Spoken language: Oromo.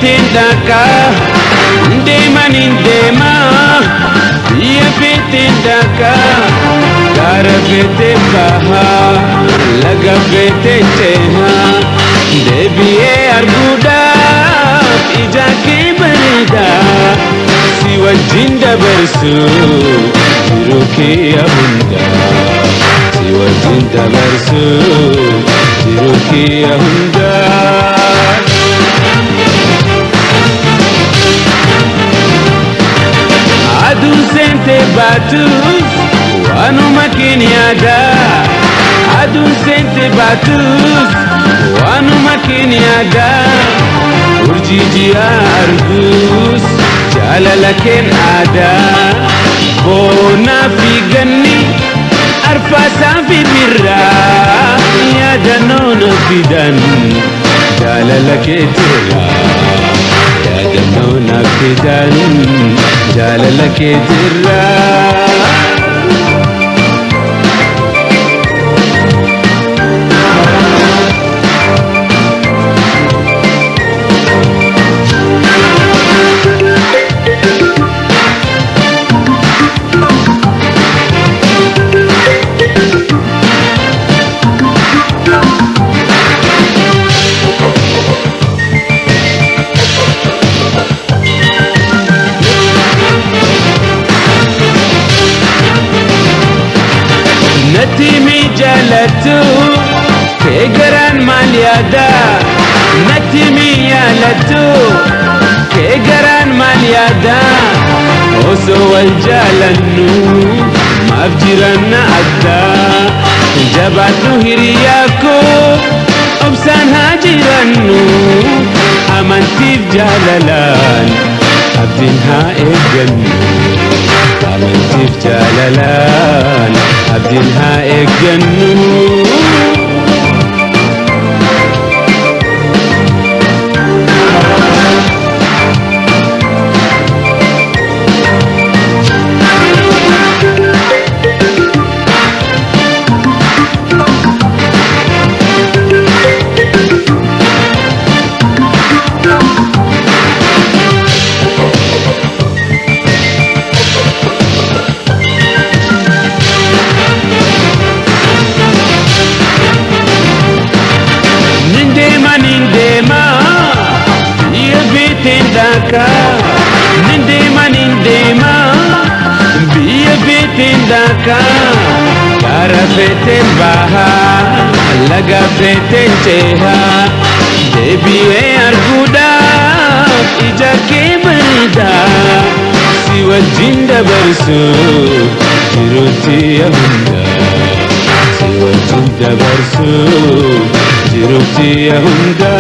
bitindaka ndeman indema biyya bitindaka gara bete baha laga bete ceha debiye arguda ija ke barida siwa jinda bersu jiruke ahunda siwa jinda bersu jiruke ahunda adu sente batus wanu makiniada adu sente batus wanu makiniada urjiji argus jalalaken ada bona fi ganni arfasa fi birra ya danona fidan jalalake tira ya danona fidan jalalake tira نتيمي جالتو كيغران ماليادا نتيمي يالتو كيغران ماليادا وسو الجالنو مافجرنا أدا جباتو هرياكو أبسان هاجرنو أمانتيف جاللان أبدينها إيجنو أمانتيف جاللان أبدينها إيجنو nindema biya bitindaka kara feten baha laga feten ceha debiwe arguda ija ke barida siwa jinda bersu jiruti ahunda siwa jinda bersu jiruti ahunda